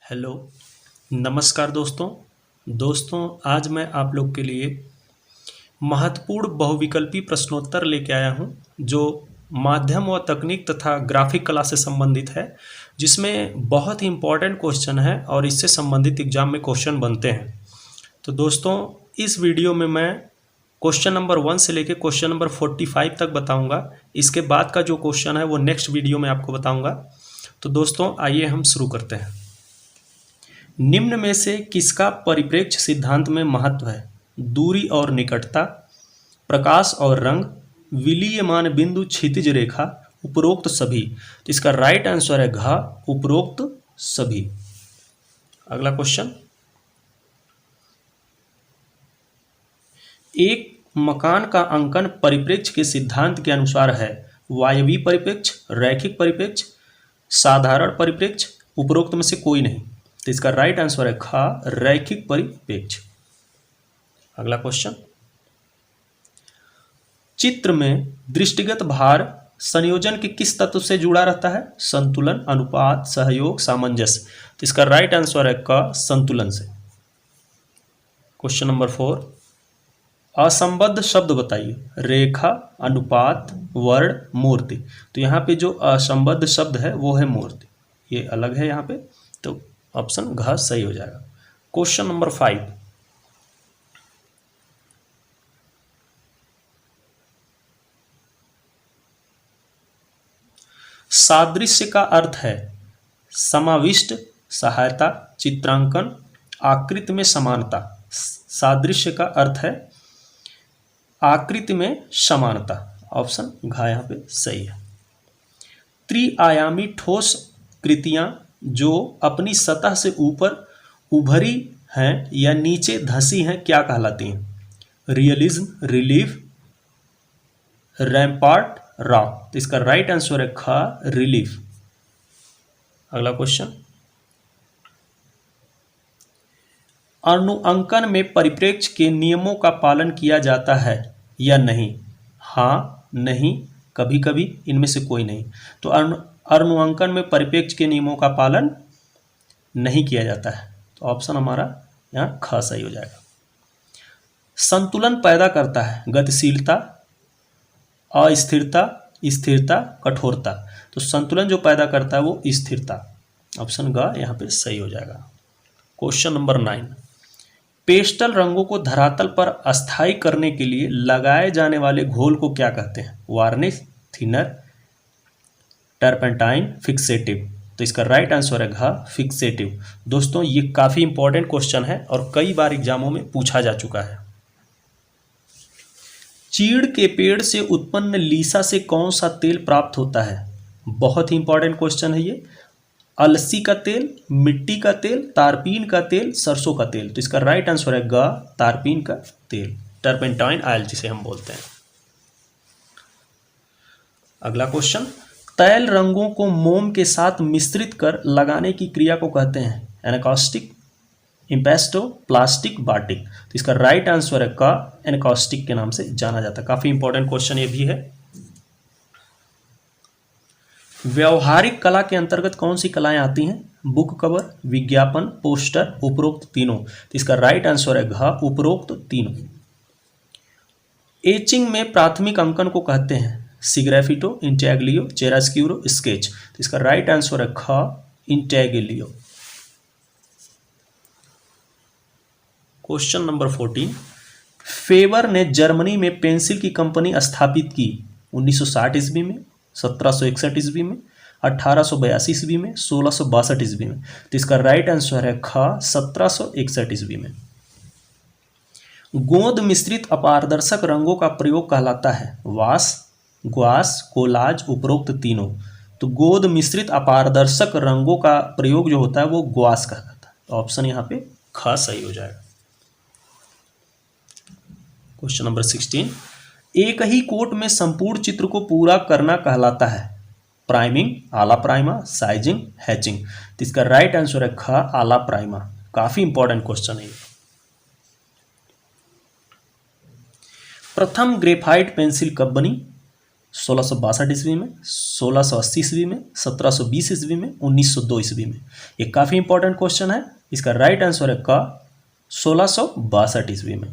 Hello, नमस्कार दोस्तों। आज मैं आप लोग के लिए महत्वपूर्ण बहुविकल्पी प्रश्नोत्तर लेके आया हूँ, जो माध्यम व तकनीक तथा ग्राफिक कला से संबंधित है, जिसमें बहुत ही इम्पोर्टेंट क्वेश्चन है और इससे संबंधित एग्जाम में क्वेश्चन बनते हैं। तो दोस्तों, इस वीडियो में मैं क्वेश्चन नंबर 1 से लेकर क्वेश्चन नंबर 45 तक बताऊंगा। इसके बाद का जो क्वेश्चन है वो नेक्स्ट वीडियो में आपको बताऊंगा। तो दोस्तों, आइए हम शुरू करते हैं। निम्न में से किसका परिप्रेक्ष्य सिद्धांत में महत्व है? दूरी और निकटता, प्रकाश और रंग, विलीयमान बिंदु, क्षितिज रेखा, उपरोक्त सभी। तो इसका राइट आंसर है घ, उपरोक्त सभी। अगला क्वेश्चन, एक मकान का अंकन परिप्रेक्ष्य के सिद्धांत के अनुसार है। वायवीय परिप्रेक्ष्य, रैखिक परिप्रेक्ष्य, साधारण परिप्रेक्ष्य, उपरोक्त में से कोई नहीं। तो इसका राइट आंसर है ख, रैखिक परिप्रेक्ष्य। अगला क्वेश्चन, चित्र में दृष्टिगत भार संयोजन के किस तत्व से जुड़ा रहता है? संतुलन, अनुपात, सहयोग, सामंजस्य। तो इसका राइट आंसर है क, संतुलन से। क्वेश्चन नंबर 4, असंबद्ध शब्द बताइए। रेखा, अनुपात, वर्ण, मूर्ति। तो यहाँ पे जो असंबद्ध शब्द है वो है मूर्ति, ये अलग है यहाँ पे, तो ऑप्शन घ सही हो जाएगा। क्वेश्चन नंबर 5, सादृश्य का अर्थ है समाविष्ट, सहायता, चित्रांकन, आकृति में समानता। सादृश्य का अर्थ है आकृति में समानता, ऑप्शन घ यहाँ पे सही है। त्रिआयामी ठोस कृतियां जो अपनी सतह से ऊपर उभरी हैं या नीचे धंसी हैं क्या कहलाती हैं? Realism, relief, rampart, rock. तो इसका राइट आंसर है ख, रिलीफ। अगला क्वेश्चन, अनुअंकन में परिप्रेक्ष्य के नियमों का पालन किया जाता है या नहीं? हाँ, नहीं, कभी कभी, इनमें से कोई नहीं। तो अनुअंकन में परिप्रेक्ष्य के नियमों का पालन नहीं किया जाता है, तो ऑप्शन हमारा यहाँ ख सही हो जाएगा। संतुलन पैदा करता है गतिशीलता, अस्थिरता, स्थिरता, कठोरता। तो संतुलन जो पैदा करता है वो स्थिरता, ऑप्शन ग यहाँ पे सही हो जाएगा। क्वेश्चन नंबर 9, पेस्टल रंगों को धरातल पर अस्थायी करने के लिए लगाए जाने वाले घोल को क्या कहते हैं? Varnish, thinner, turpentine, fixative. तो इसका राइट आंसर है घ, फिक्सेटिव। दोस्तों, ये काफ़ी इंपॉर्टेंट क्वेश्चन है और कई बार एग्जामों में पूछा जा चुका है। चीड़ के पेड़ से उत्पन्न लीसा से कौन सा तेल प्राप्त होता है? बहुत ही इंपॉर्टेंट क्वेश्चन है ये। अलसी का तेल, मिट्टी का तेल, तारपीन का तेल, सरसों का तेल। तो इसका राइट आंसर है ग, तारपीन का तेल, टर्पेंटाइन ऑयल जिसे हम बोलते हैं। अगला क्वेश्चन, तैल रंगों को मोम के साथ मिश्रित कर लगाने की क्रिया को कहते हैं? एनकॉस्टिक, इम्पेस्टो, प्लास्टिक, बाटिक। तो इसका राइट आंसर है क, एनकॉस्टिक के नाम से जाना जाता है। काफी इंपॉर्टेंट क्वेश्चन ये भी है। व्यवहारिक कला के अंतर्गत कौन सी कलाएं आती हैं? बुक कवर, विज्ञापन, पोस्टर, उपरोक्त तीनों। तो इसका राइट आंसर है घ, उपरोक्त तीनों। एचिंग में प्राथमिक अंकन को कहते हैं? सिग्रेफिटो, इंटैग्लियो, चिरास्क्यूरो, स्केच। तो इसका राइट आंसर है ख, इंटैग्लियो। क्वेश्चन नंबर 14, फेबर ने जर्मनी में पेंसिल की कंपनी स्थापित की 1960 ईस्वी में, 1761 ईस्वी में, 1882 ईस्वी में, 1662 ईस्वी में। तो इसका राइट आंसर है ख, 1761 ईस्वी में। गोंद मिश्रित अपारदर्शक रंगों का प्रयोग कहलाता है? वाश, ग्वास, कोलाज, उपरोक्त तीनों। तो गोंद मिश्रित अपारदर्शक रंगों का प्रयोग जो होता है वो ग्वास कहलाता है, तो ऑप्शन यहाँ पे ख सही हो जाएगा। क्वेश्चन नंबर 16, एक ही कोट में संपूर्ण चित्र को पूरा करना कहलाता है? प्राइमिंग, आला प्राइमा, साइजिंग, हैचिंग। तो इसका राइट आंसर है ख, आला प्राइमा। काफी इंपॉर्टेंट क्वेश्चन है। प्रथम ग्रेफाइट पेंसिल कब बनी? 1662 ईस्वी में, 1680 ईस्वी में, 1720 ईस्वी में, 1902 ईस्वी में। ये काफ़ी इंपॉर्टेंट क्वेश्चन है। इसका राइट आंसर है क, 1662 ईस्वी में।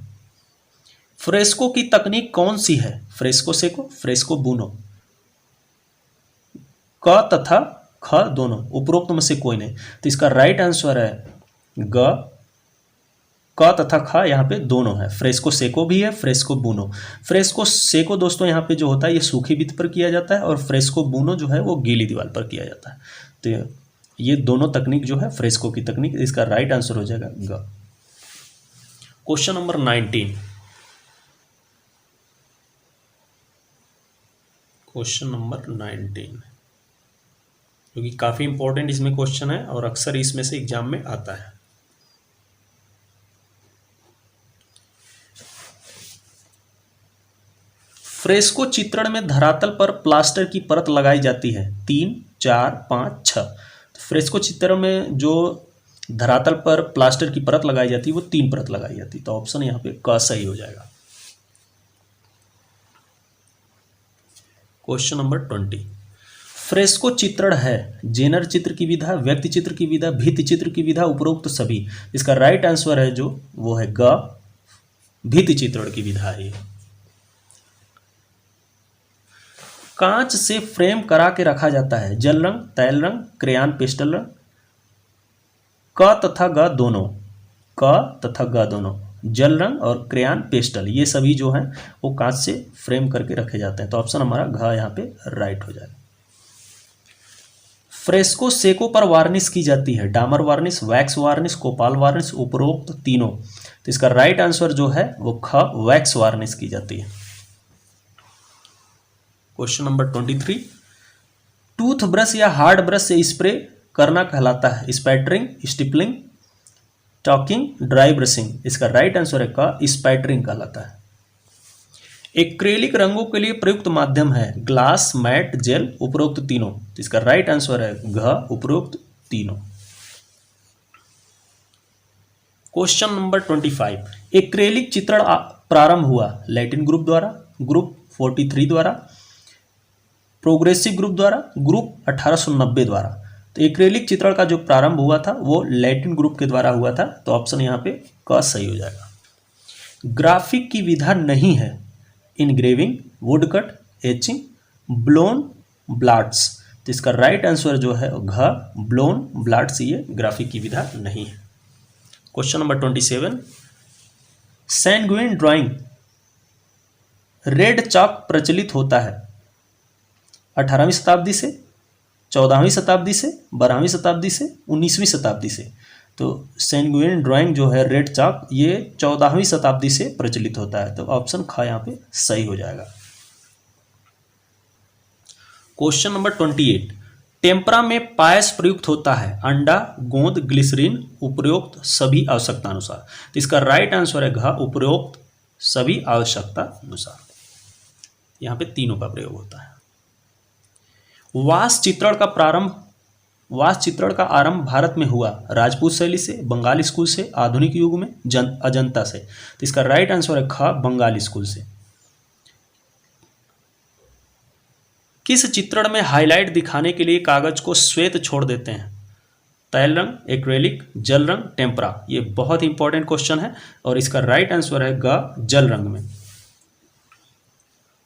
फ्रेस्को की तकनीक कौन सी है? फ्रेस्को सेको, फ्रेस्को बुनो। क तथा ख दोनों, उपरोक्त में से कोई नहीं। तो इसका राइट आंसर है ग, क तथा ख यहाँ पे दोनों है। फ्रेस्को सेको भी है, फ्रेस्को बुनो। फ्रेस्को सेको दोस्तों यहाँ पे जो होता है ये सूखी भित्ति पर किया जाता है, और फ्रेस्को बुनो जो है वो गीली दीवार पर किया जाता है। तो ये दोनों तकनीक जो है फ्रेस्को की तकनीक, इसका राइट आंसर हो जाएगा ग। Question number 19। क्वेश्चन नंबर 19 क्योंकि काफ़ी इंपॉर्टेंट इसमें क्वेश्चन है और अक्सर इसमें से एग्जाम में आता है। फ्रेस्को चित्रण में धरातल पर प्लास्टर की परत लगाई जाती है 3, 4, 5, 6। तो फ्रेस्को चित्र में जो धरातल पर प्लास्टर की परत लगाई जाती है वो 3 परत लगाई जाती है। तो ऑप्शन यहाँ पे क सही हो जाएगा। Question number 20। फ्रेस्को चित्रण है जेनर चित्र की विधा, व्यक्ति चित्र की विधा, भित्ति चित्र की विधा, उपरोक्त सभी। इसका राइट आंसर है जो वो है ग, भित्ति चित्रण की विधा है। कांच से फ्रेम करा के रखा जाता है जल रंग, तैल रंग, क्रेयॉन पेस्टल रंग। क तथा ग दोनों, क तथा ग दोनों, जल रंग और क्रेयॉन पेस्टल, ये सभी जो हैं वो कांच से फ्रेम करके रखे जाते हैं। तो ऑप्शन हमारा घ यहाँ पे राइट हो जाएगा। फ्रेस्को सेको पर वार्निश की जाती है डामर वार्निश, वैक्स वार्निश, कोपाल वार्निश, उपरोक्त तीनों। तो इसका राइट आंसर जो है वो ख, वैक्स वार्निश की जाती है। Question number 23। टूथ ब्रश या हार्ड ब्रश से स्प्रे करना कहलाता है spattering, stippling, talking, dry brushing. इसका राइट आंसर है का, स्पैटरिंग कहलाता है। एक्रेलिक रंगों के लिए प्रयुक्त माध्यम है ग्लास, मैट, जेल, उपरोक्त तीनों। तो इसका राइट आंसर है घ, उपरोक्त तीनों। Question number 25। एक्रेलिक चित्रण प्रारंभ हुआ लैटिन ग्रुप द्वारा, ग्रुप 43 द्वारा, प्रोग्रेसिव ग्रुप द्वारा, ग्रुप 1890 द्वारा। तो एक्रेलिक चित्रण का जो प्रारंभ हुआ था वो लैटिन ग्रुप के द्वारा हुआ था। तो ऑप्शन यहाँ पे क सही हो जाएगा। ग्राफिक की विधा नहीं है इनग्रेविंग, वुडकट, एचिंग, ब्लोन ब्लाट्स। तो इसका राइट आंसर जो है घ, ब्लोन ब्लाट्स, ये ग्राफिक की विधा नहीं है। Question number 27। Sanguine drawing red chalk प्रचलित होता है 18वीं शताब्दी से, 14वीं शताब्दी से, 12वीं शताब्दी से, 19वीं शताब्दी से। तो सैनगुइन ड्राइंग जो है रेड चॉक ये 14वीं शताब्दी से प्रचलित होता है। तो ऑप्शन ख यहाँ पे सही हो जाएगा। Question number 28। टेम्परा में पायस प्रयुक्त होता है अंडा, गोंद, ग्लिसरीन, उपरोक्त सभी आवश्यकता अनुसार। तो इसका राइट आंसर है घ, उपरोक्त सभी आवश्यकता अनुसार। यहाँ पे तीनों का प्रयोग होता है। वास चित्रण का आरंभ भारत में हुआ राजपूत शैली से, बंगाल स्कूल से, आधुनिक युग में अजंता से। तो इसका राइट आंसर है ख, बंगाल स्कूल से। किस चित्रण में हाईलाइट दिखाने के लिए कागज को श्वेत छोड़ देते हैं? तैल रंग, एक्रेलिक, जल रंग, टेम्परा। ये बहुत इंपॉर्टेंट क्वेश्चन है और इसका राइट आंसर है ग, जल रंग में।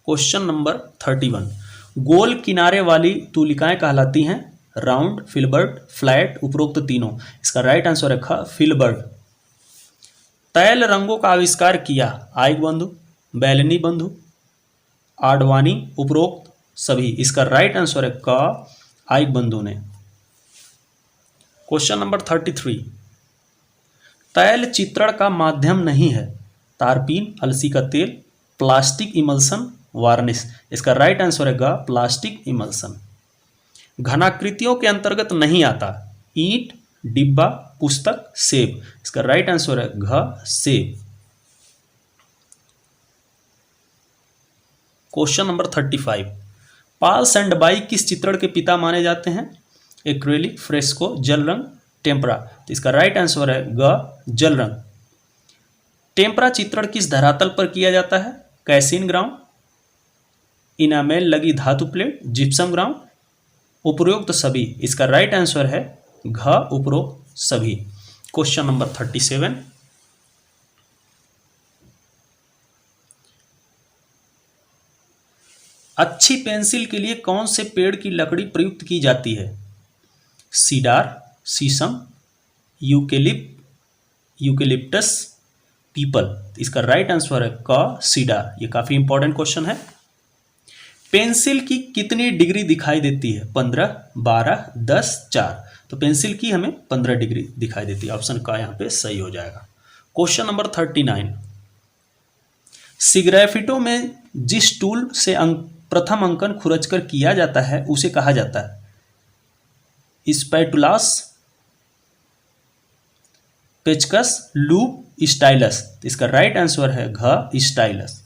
Question number 31। गोल किनारे वाली तुलिकाएं कहलाती हैं राउंड, फिलबर्ट, फ्लैट, उपरोक्त तीनों। इसका राइट आंसर है ख, फिलबर्ट। तैल रंगों का आविष्कार किया आइक बंधु, बैलनी बंधु, आडवाणी, उपरोक्त सभी। इसका राइट आंसर है क, आइक बंधु ने। Question number 33। तैल चित्रण का माध्यम नहीं है तारपीन, अलसी का तेल, प्लास्टिक इमल्सन, वार्निश। इसका राइट आंसर है ग, प्लास्टिक इमल्सन। घनाकृतियों के अंतर्गत नहीं आता ईंट, डिब्बा, पुस्तक, सेब। इसका राइट आंसर है घ, सेब। Question number 35। पाल सैंडबाई किस चित्रण के पिता माने जाते हैं? एक्रेलिक, फ्रेस्को, जल रंग, टेम्परा। तो इसका राइट आंसर है ग, जल रंग। टेम्परा चित्रण किस धरातल पर किया जाता है? कैसीन ग्राउंड, इनामेल लगी धातु प्लेट, जिप्सम ग्राउंड, उपरोक्त सभी। इसका राइट आंसर है घ, उपरोक्त सभी। क्वेश्चन नंबर 37, अच्छी पेंसिल के लिए कौन से पेड़ की लकड़ी प्रयुक्त की जाती है? सीडार, शीशम, यूकेलिप्टस, पीपल। इसका राइट आंसर है क, सीडार। ये काफी इंपॉर्टेंट क्वेश्चन है। पेंसिल की कितनी डिग्री दिखाई देती है? 15, 12, 10, 4। तो पेंसिल की हमें 15 डिग्री दिखाई देती है। ऑप्शन का यहाँ पे सही हो जाएगा। क्वेश्चन नंबर 39, सिग्राफिटो में जिस टूल से प्रथम अंकन खुरचकर किया जाता है उसे कहा जाता है? स्पैटुलास, पेचकस, लूप, स्टाइलस। इसका राइट आंसर है घ, स्टाइलस।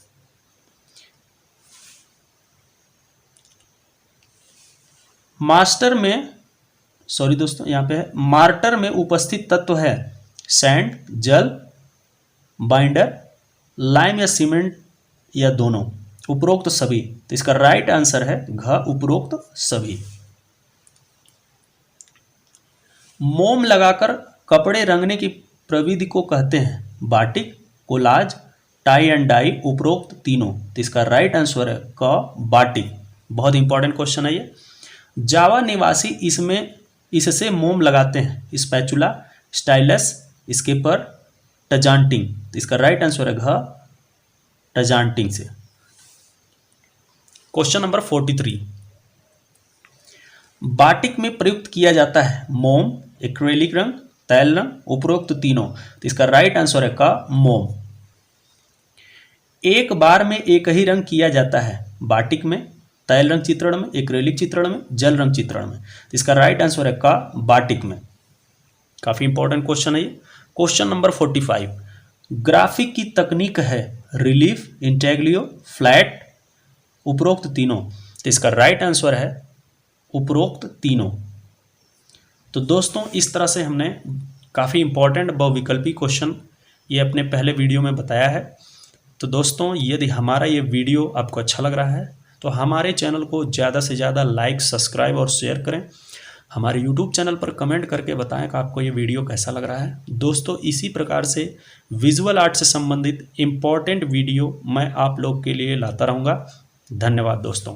यहाँ पे है मार्टर में उपस्थित तत्व है सैंड, जल, बाइंडर, लाइम या सीमेंट या दोनों, उपरोक्त सभी। तो इसका राइट आंसर है घ, उपरोक्त सभी। मोम लगाकर कपड़े रंगने की प्रविधि को कहते हैं? Batik, collage, tie and dye, उपरोक्त तीनों। तो इसका राइट आंसर है क, बाटिक। बहुत इंपॉर्टेंट क्वेश्चन है ये। जावा निवासी इससे मोम लगाते हैं? Spatula, stylus, scraper, tjanting. तो इसका राइट आंसर है घ, टजांटिंग से। क्वेश्चन नंबर 43, बाटिक में प्रयुक्त किया जाता है मोम, एक्रेलिक रंग, तैल रंग, उपरोक्त तीनों। तो इसका राइट आंसर है क, मोम। एक बार में एक ही रंग किया जाता है बाटिक में? तैल रंग चित्रण में, एक्रेलिक चित्रण में, जल रंग चित्रण में। तो इसका राइट आंसर है क, बाटिक में। काफी इंपॉर्टेंट क्वेश्चन है ये। क्वेश्चन नंबर 45, ग्राफिक की तकनीक है रिलीफ, इंटेग्लियो, फ्लैट, उपरोक्त तीनों। तो इसका राइट आंसर है उपरोक्त तीनों। तो दोस्तों इस तरह से हमने काफ़ी इंपॉर्टेंट बहुविकल्पी क्वेश्चन ये अपने पहले वीडियो में बताया है। तो दोस्तों यदि हमारा ये वीडियो आपको अच्छा लग रहा है तो हमारे चैनल को ज़्यादा से ज़्यादा लाइक, सब्सक्राइब और शेयर करें। हमारे यूट्यूब चैनल पर कमेंट करके बताएं कि आपको ये वीडियो कैसा लग रहा है। दोस्तों इसी प्रकार से विजुअल आर्ट से संबंधित इम्पॉर्टेंट वीडियो मैं आप लोग के लिए लाता रहूँगा। धन्यवाद दोस्तों।